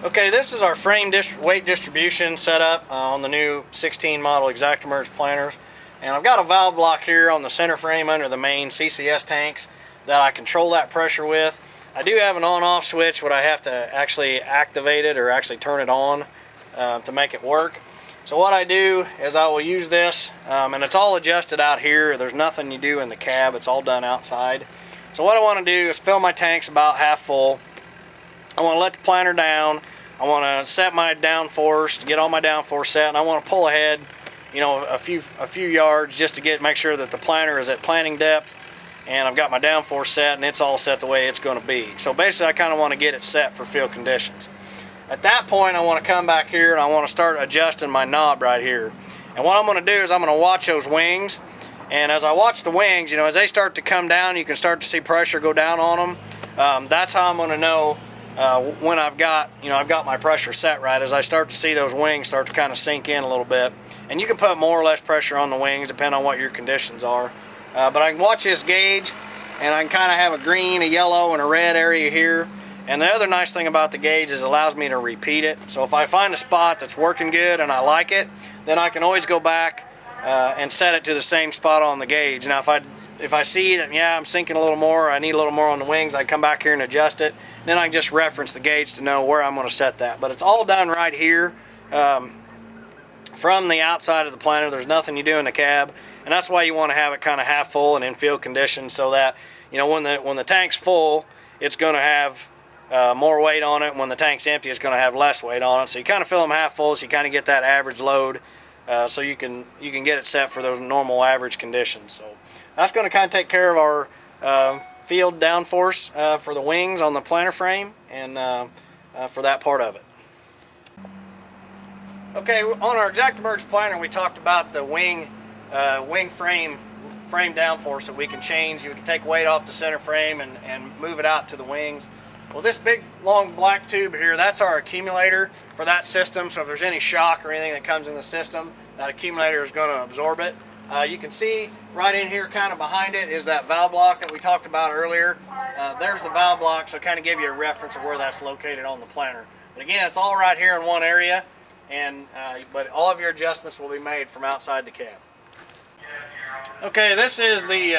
Okay, this is our frame weight distribution setup on the new 16 model ExactEmerge planters. And I've got a valve block here on the center frame under the main CCS tanks that I control that pressure with. I do have an on-off switch, but I have to actually activate it or actually turn it on to make it work. So what I do is I will use this, and it's all adjusted out here. There's nothing you do in the cab, it's all done outside. So what I want to do is fill my tanks about half full. I want to let the planter down. I want to set my downforce, get all my downforce set, and I want to pull ahead, you know, a few yards just to make sure that the planter is at planting depth, and I've got my downforce set and it's all set the way it's going to be. So basically I kind of want to get it set for field conditions. At that point I want to come back here and I want to start adjusting my knob right here. And what I'm going to do is I'm going to watch those wings, and as I watch the wings, you know, as they start to come down, you can start to see pressure go down on them. That's how I'm going to know when I've got my pressure set right, as I start to see those wings start to kind of sink in a little bit. And you can put more or less pressure on the wings depending on what your conditions are. But I can watch this gauge, and I can kind of have a green, a yellow, and a red area here. And the other nice thing about the gauge is it allows me to repeat it. So if I find a spot that's working good and I like it, then I can always go back and set it to the same spot on the gauge. Now if I see that, yeah, I'm sinking a little more, I need a little more on the wings, I come back here and adjust it. Then I can just reference the gauge to know where I'm going to set that. But it's all done right here from the outside of the planter. There's nothing you do in the cab, and that's why you want to have it kind of half full and in field conditions, so that, you know, when the tank's full, it's going to have more weight on it. When the tank's empty, it's going to have less weight on it. So you kind of fill them half full, so you kind of get that average load, so you can get it set for those normal average conditions. So that's going to kind of take care of our field downforce for the wings on the planter frame, and for that part of it. Okay, on our ExactEmerge planter, we talked about the wing frame downforce that we can change. You can take weight off the center frame and move it out to the wings. Well, this big long black tube here, that's our accumulator for that system. So if there's any shock or anything that comes in the system, that accumulator is going to absorb it. You can see right in here, kind of behind it, is that valve block that we talked about earlier. There's the valve block, so kind of give you a reference of where that's located on the planter. But again, it's all right here in one area, and but all of your adjustments will be made from outside the cab. Okay, this is the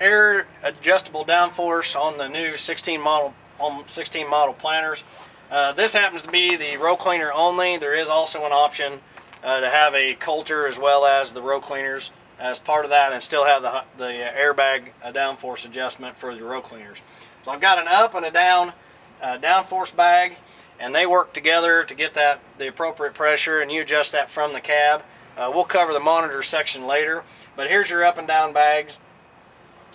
air adjustable downforce on the new 16 model planters. This happens to be the row cleaner only. There is also an option to have a coulter as well as the row cleaners as part of that, and still have the airbag downforce adjustment for the row cleaners. So I've got an up and a down downforce bag, and they work together to get the appropriate pressure, and you adjust that from the cab. We'll cover the monitor section later, but here's your up and down bags.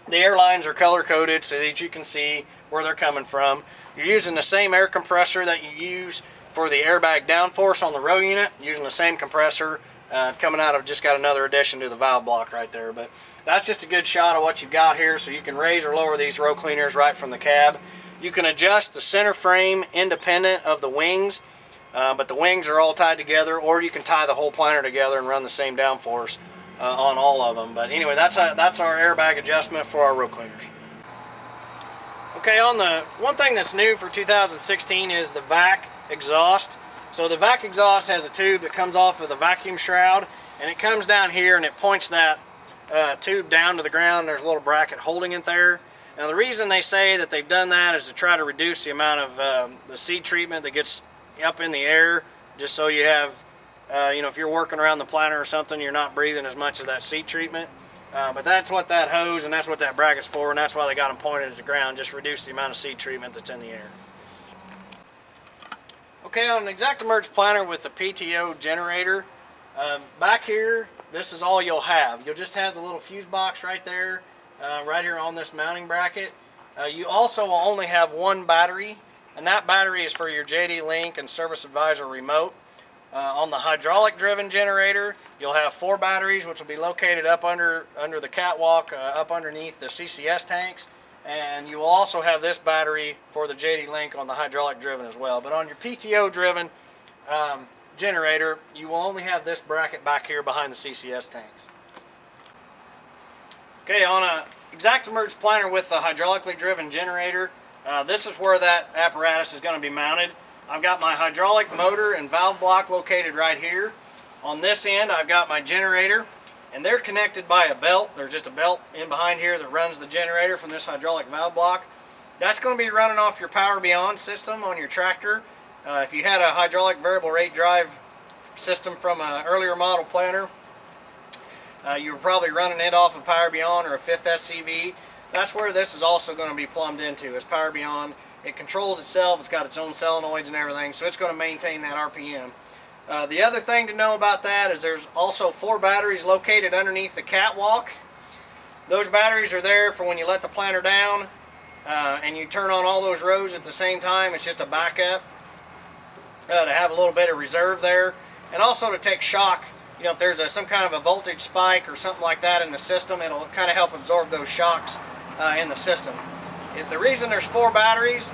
The air lines are color coded so that you can see where they're coming from. You're using the same air compressor that you use for the airbag downforce on the row unit, using the same compressor coming out of, just got another addition to the valve block right there. But that's just a good shot of what you've got here, so you can raise or lower these row cleaners right from the cab. You can adjust the center frame independent of the wings, but the wings are all tied together, or you can tie the whole planter together and run the same downforce on all of them. But anyway, that's our airbag adjustment for our row cleaners. Okay, on the one thing that's new for 2016 is the Vac Exhaust. So the Vac Exhaust has a tube that comes off of the vacuum shroud, and it comes down here and it points that tube down to the ground. There's a little bracket holding it there. Now the reason they say that they've done that is to try to reduce the amount of the seed treatment that gets up in the air, just so you have, you know, if you're working around the planter or something, you're not breathing as much of that seed treatment. But that's what that hose and that's what that bracket's for, and that's why they got them pointed at the ground, just reduce the amount of seed treatment that's in the air. Okay, on an ExactEmerge planter with the PTO generator, back here, this is all you'll have. You'll just have the little fuse box right there, right here on this mounting bracket. You also will only have one battery, and that battery is for your JD Link and Service Advisor remote. On the hydraulic driven generator, you'll have 4 batteries, which will be located up under the catwalk, up underneath the CCS tanks. And you will also have this battery for the JD Link on the hydraulic driven as well. But on your PTO driven generator, you will only have this bracket back here behind the CCS tanks. Okay, on a ExactEmerge planter with the hydraulically driven generator, this is where that apparatus is going to be mounted. I've got my hydraulic motor and valve block located right here. On this end, I've got my generator, and they're connected by a belt. There's just a belt in behind here that runs the generator from this hydraulic valve block. That's going to be running off your Power Beyond system on your tractor. If you had a hydraulic variable rate drive system from an earlier model planner, you were probably running it off of Power Beyond or a 5th SCV. That's where this is also going to be plumbed into, is Power Beyond. It controls itself, it's got its own solenoids and everything, so it's going to maintain that RPM. The other thing to know about that is there's also 4 batteries located underneath the catwalk. Those batteries are there for when you let the planter down and you turn on all those rows at the same time. It's just a backup to have a little bit of reserve there, and also to take shock. You know, if there's some kind of a voltage spike or something like that in the system, it'll kind of help absorb those shocks in the system. The reason there's 4 batteries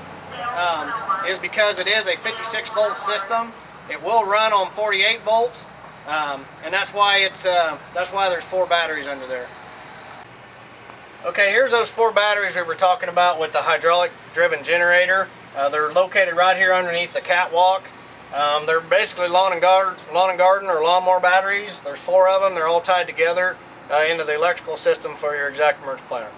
is because it is a 56 volt system. It will run on 48 volts, and that's why there's 4 batteries under there. Okay, here's those 4 batteries we were talking about with the hydraulic driven generator. They're located right here underneath the catwalk. They're basically lawn and garden or lawnmower batteries. There's 4 of them. They're all tied together into the electrical system for your ExactEmerge planner.